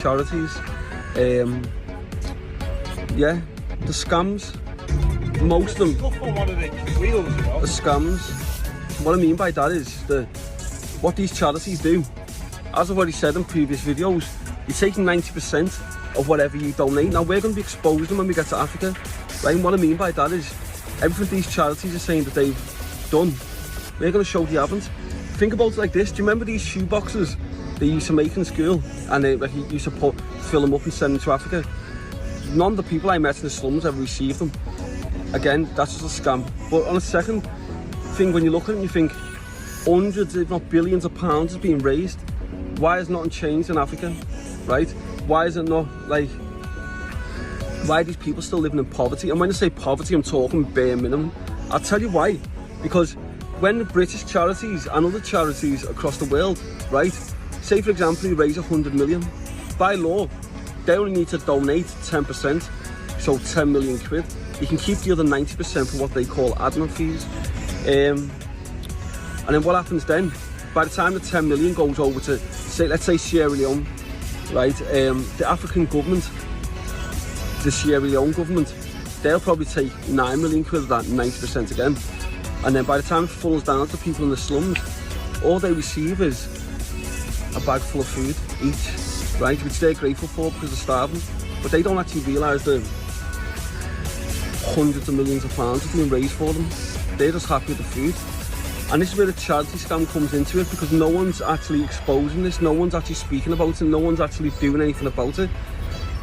charities. Yeah, the scams, most of them are scams. What I mean by that is what these charities do. As I've already said in previous videos, you're taking 90% of whatever you donate. Now we're going to be exposing when we get to Africa, right? And what I mean by that is everything these charities are saying that they've done, we're going to show they haven't. Think about it like this. Do you remember these shoe boxes they used to make in school, and they used to fill them up and send them to Africa? None of the people I met in the slums ever received them. Again, that's just a scam. But on a second thing, when you look at it, you think hundreds, if not billions of pounds is being raised. Why has nothing changed in Africa, right? Why is it not like, why are these people still living in poverty? And when I say poverty, I'm talking bare minimum. I'll tell you why. Because when the British charities and other charities across the world, right, say for example you raise 100 million, by law they only need to donate 10%, so 10 million quid. You can keep the other 90% for what they call admin fees. And then what happens then? By the time the 10 million goes over to, say, let's say Sierra Leone, right, the African government, the Sierra Leone government, they'll probably take 9 million quid of that, 90% again. And then by the time it falls down to people in the slums, all they receive is a bag full of food each, right, which they're grateful for because they're starving. But they don't actually realise that hundreds of millions of pounds are being raised for them. They're just happy with the food. And this is where the charity scam comes into it, because no one's actually exposing this, no one's actually speaking about it, no one's actually doing anything about it.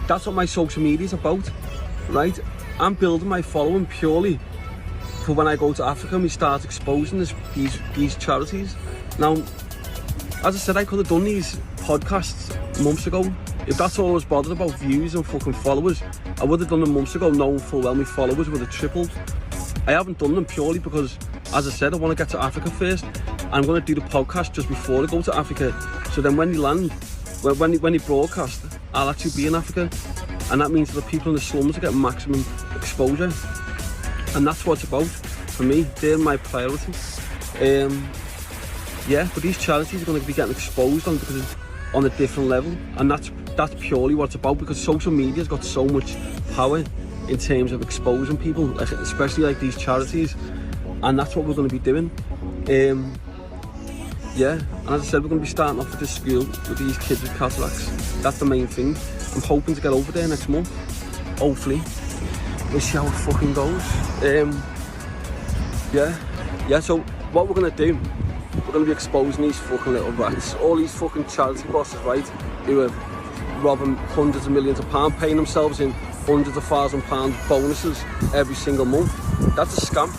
That's what my social media is about, right? I'm building my following purely for when I go to Africa and we start exposing these charities. Now, as I said, I could have done these podcasts months ago. If that's all I was bothered about, views and fucking followers, I would have done them months ago, knowing full well my followers would have tripled. I haven't done them purely because, as I said, I want to get to Africa first. I'm going to do the podcast just before I go to Africa, so then when they land, when they broadcast, I'll actually be in Africa, and that means that the people in the slums get maximum exposure, and that's what it's about for me. They're my priority. Yeah, but these charities are going to be getting exposed on a different level, and that's purely what it's about, because social media's got so much power in terms of exposing people, especially like these charities, and that's what we're going to be doing. Yeah, and as I said, we're going to be starting off at this school with these kids with cataracts. That's the main thing. I'm hoping to get over there next month, hopefully. We'll see how it fucking goes. Yeah, so what we're going to do, we're going to be exposing these fucking little rats, all these fucking charity bosses, right, who are robbing hundreds of millions of pounds, paying themselves in hundreds of £1,000 bonuses every single month. That's a scam.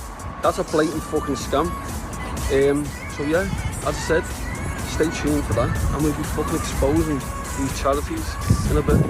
That's a blatant fucking scam. So yeah, as I said, stay tuned for that, and we'll be fucking exposing these charities in a bit.